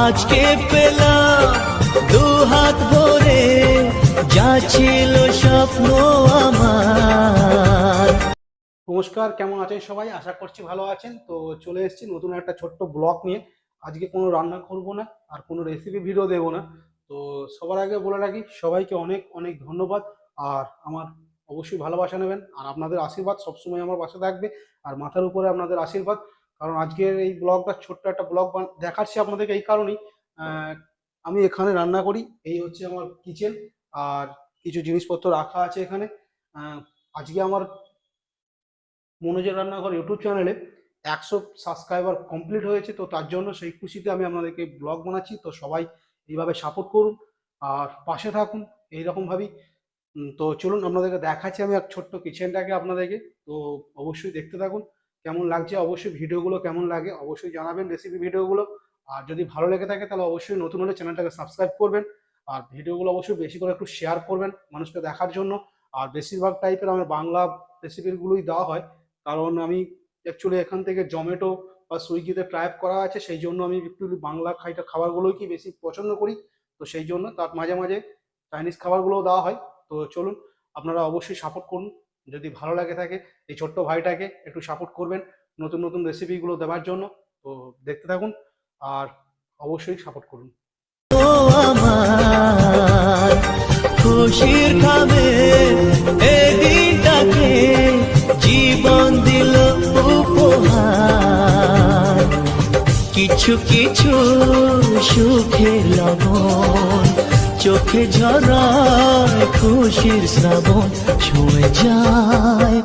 আজকে পেলাম দু হাত ভরে যা ছিল স্বপ্ন আমার। নমস্কার, কেমন আছেন সবাই? আশা করছি ভালো আছেন। তো চলে এসেছি নতুন একটা ছোট্ট ব্লগ নিয়ে। আজকে কোনো রান্না করব না আর কোনো রেসিপি ভিডিও দেব না। তো সবার আগে বলে রাখি, সবাইকে অনেক অনেক ধন্যবাদ। আর আমার অবশ্যই ভালোবাসা নেবেন, আর আপনাদের আশীর্বাদ সবসময় আমার পাশে থাকবে। আর মাথার উপরে আপনাদের আশীর্বাদ। কারণ আজকের এই ব্লগটা ছোট্ট একটা ব্লগ দেখাচ্ছি আপনাদেরকে এই কারণেই, আহ, আমি এখানে রান্না করি। এই হচ্ছে আমার কিচেন, আর কিছু জিনিসপত্র রাখা আছে এখানে। আহ, আজকে আমার মনোজের রান্নাঘর ইউটিউব চ্যানেলে 100 সাবস্ক্রাইবার কমপ্লিট হয়েছে। তো তার জন্য সেই খুশিতে আমি আপনাদেরকে ব্লগ বানাচ্ছি। তো সবাই এইভাবে সাপোর্ট করুন আর পাশে থাকুন এইরকমভাবেই। তো চলুন আপনাদেরকে দেখাচ্ছি আমি এক ছোট্ট কিচেনটাকে আপনাদেরকে। তো অবশ্যই দেখতে থাকুন। কেমন লাগছে অবশ্যই, ভিডিওগুলো কেমন লাগে অবশ্যই জানাবেন, রেসিপি ভিডিওগুলো। আর যদি ভালো লেগে থাকে তাহলে অবশ্যই নতুন হলে চ্যানেলটাকে সাবস্ক্রাইব করবেন। আর ভিডিওগুলো অবশ্যই বেশি করে একটু শেয়ার করবেন মানুষকে দেখার জন্য। আর বেশিরভাগ টাইপের আমার বাংলা রেসিপিগুলোই দেওয়া হয়, কারণ আমি অ্যাকচুয়ালি এখান থেকে জোম্যাটো বা সুইগিতে ট্রাই করা আছে, সেই জন্য আমি একটু বাংলা খাবারগুলোই কি বেশি পছন্দ করি। তো সেই জন্য তার মাঝে মাঝে চাইনিজ খাবারগুলোও দেওয়া হয়। তো চলুন, আপনারা অবশ্যই সাপোর্ট করুন। যদি ভালো লাগে থাকে এই ছোট্ট ভাইটাকে একটু সাপোর্ট করবেন নতুন নতুন রেসিপিগুলো দেওয়ার জন্য। তো দেখতে থাকুন আর অবশ্যই সাপোর্ট করুন। ও আমার খুশির খাবে এই দিনটাকে জীবন দিল উপহার। কিছু কিছু সুখের লবণ চোখে ঝরায় খুশির শ্রাবণ ছুঁয়ে যায়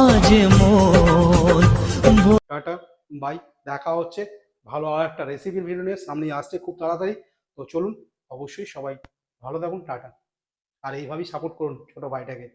আজ মন। Tata, bye. দেখা হচ্ছে ভালো আর একটা রেসিপির ভিডিও নিয়ে, সামনে আসছে খুব তাড়াতাড়ি। তো চলুন, অবশ্যই সবাই ভালো থাকুন। টাটা। আর এইভাবেই সাপোর্ট করুন ছোট ভাইটাকে।